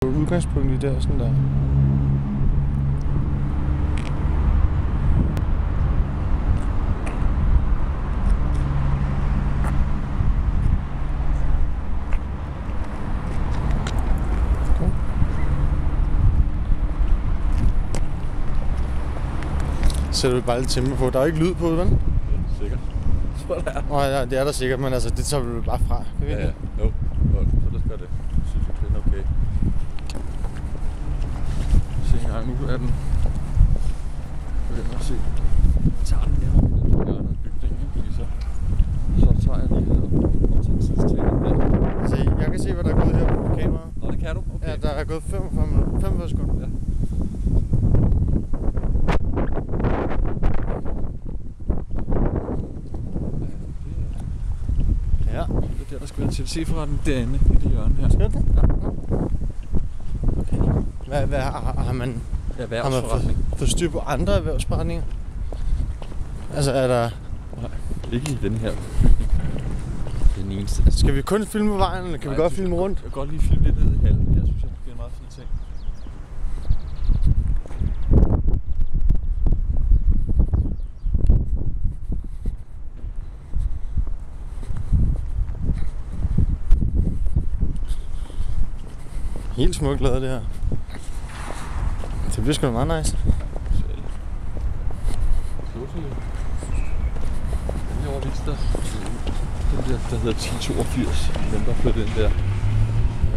Udgangspunkt i der, sådan der. Sætter vi bare lidt tempo på. Der er jo ikke lyd på, vel? Ja, sikkert. Så der er. Nå ja, det er der sikkert, men altså, det tager vi bare fra. Kan vi Ja, ikke? ja. Jo. Så der skal det. Jeg synes, det er okay. Se en gang, nu er den. Begynder at se. Jeg tager den her med hjørnet af bygningen, fordi så tager jeg lige her og tager tidstækken der. Altså, jeg kan se, hvad der er gået her på kameraet. Nå, det kan du? Okay. Ja, der er gået 45 sekunder. Ja. Ja. Det er der skal være TLC-forretten derinde i det hjørne her. Skal det? Ja. Okay. Hvad har man Erhvervsforretning. fået styr på andre erhvervsforretninger? Altså, er der... Nej, ikke i denne her bygning. Det er den eneste. Skal vi kun filme på vejen, eller kan vi godt filme rundt? Jeg kan godt lige filme lidt ned i hallen. Jeg synes, det er en meget fin ting. Helt smukt lavet det her. Det bliver sgu da meget nice. Den her overvist der. Den der hedder 1082. Den der flyttede ind der.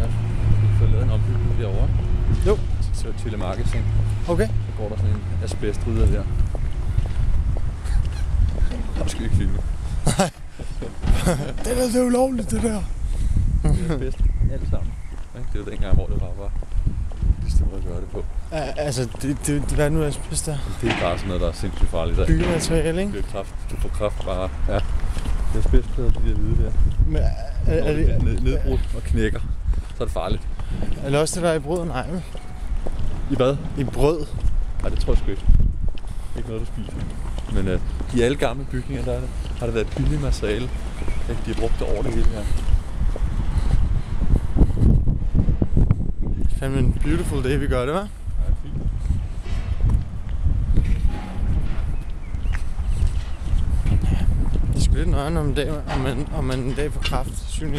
Ja, vi får lavet en ombygning derovre. Jo. Til telemarketing. Okay. Så går der sådan en asbestrider her. Der skal vi ikke filme. Nej. Det er ulovligt, det der. Det er bedst alt sammen. Det var dengang, hvor det var det måde at gøre det på. Altså, hvad er nu asbest der? Det er bare sådan noget, der er sindssygt farligt. Byggemateriale, ikke? Det er kraft. Du får kraft bare. Ja. Det er asbestplader, de der hvide der. Men er det nedbrudt og knækker, så er det farligt. Er det også det der i brød? Nej, vel? I hvad? I brød? Nej, det tror jeg sgu ikke. Ikke noget, du spiser. Men i alle gamle bygninger, der har det været et billigt materiale. De har brugt det over det hele her. Fandme en beautiful day, vi gør det, hva'? Ja, fint. Det er sgu lidt nøjeren om man en dag får kraft, 7-13. Ja,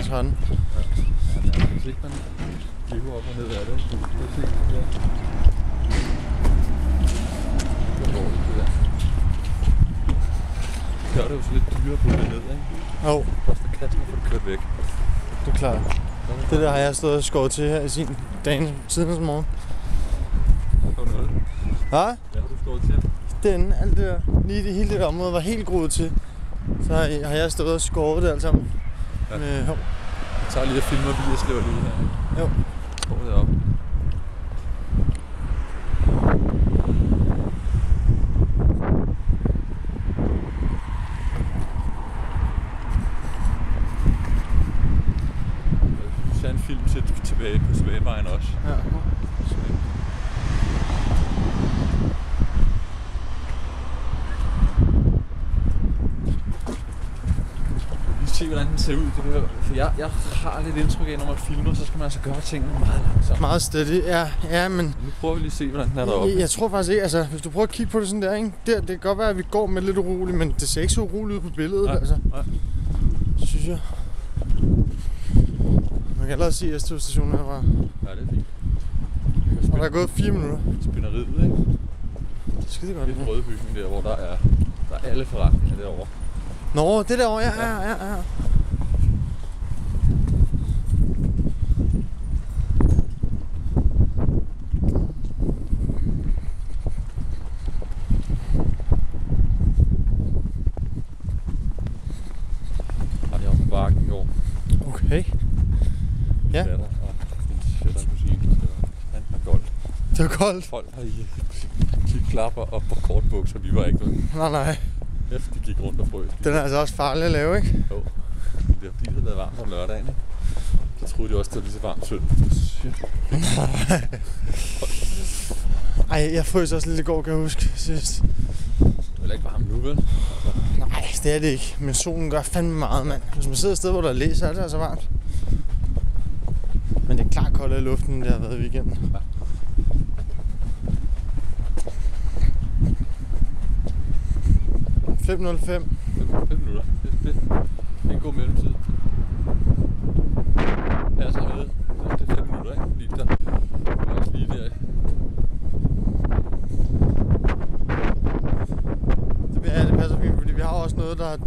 hvis ikke man lever op og ned af det, så kan du se det her. Det er dårligt, det der. Det gør det jo så lidt dyrere på det ned, ikke? Jo. Det koster kassen at få det kørt væk. Det er klart. Det der har jeg stået og skåret til her i sin dagen siden morgen. Hvad? Ja, har du skåret til? Den, alt det der, lige det hele det der område var helt groet til. Så har jeg stået og skåret det alt sammen. Ja. Med hov. Jeg tager lige og filmer lige og slæver lige her. Jo. Skår det op. Jeg vil en film tilbage på Svagevejen også. Ja. Se, hvordan den ser ud. Det der. For jeg har lidt indtryk af, når man filmer, så skal man altså gøre tingene meget langsomt. Meget steady, ja, men... Nu prøver vi lige at se, hvordan den er deroppe. Jeg tror faktisk ikke, altså, hvis du prøver at kigge på det sådan der, ikke? Det kan godt være, at vi går med lidt uroligt, men det ser ikke så uroligt ud på billedet, Nej, altså. Nej. Synes jeg. Man kan allerede se S-togstationen herfra. Ja, det er fint. Og der er gået 4 minutter. Spinderiet, ikke? Det er skide godt. Det er den røde bygning der, hvor der er alle forretninger derovre. Nå, det derovre, ja. Jeg var på bakken i går. Okay. Ja. Datter og hendes fætter og kusine. Han var koldt. Det var koldt. Folk har i klapper og på kortbukser, vi var ikke med. Nej. Efter de gik rundt og frøs. Den er altså også farlig at lave, ikke? Jo. Det er fordi, det havde været varmt om lørdagen, ikke? Så troede de også, det var lige så varmt søndag. Ej, jeg frøs også lidt i går, kan jeg huske sidst. Det er heller ikke varmt nu, vel? Altså. Nej, det er det ikke. Men solen gør fandme meget, mand. Hvis man sidder et sted, hvor der er læs, så er det altså varmt. Men det er klart koldere i luften, end det har været i weekenden. 5:05. 5 minutter. Det er en god mellemtid. Passer med. Det er 5 minutter, ikke? Lige der. Faktisk lige der. Det passer fint, fordi vi har også noget, der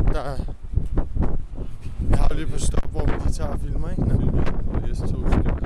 vi har lige på stop, hvor vi lige tager og filmer, ikke? Filmer og S-tog.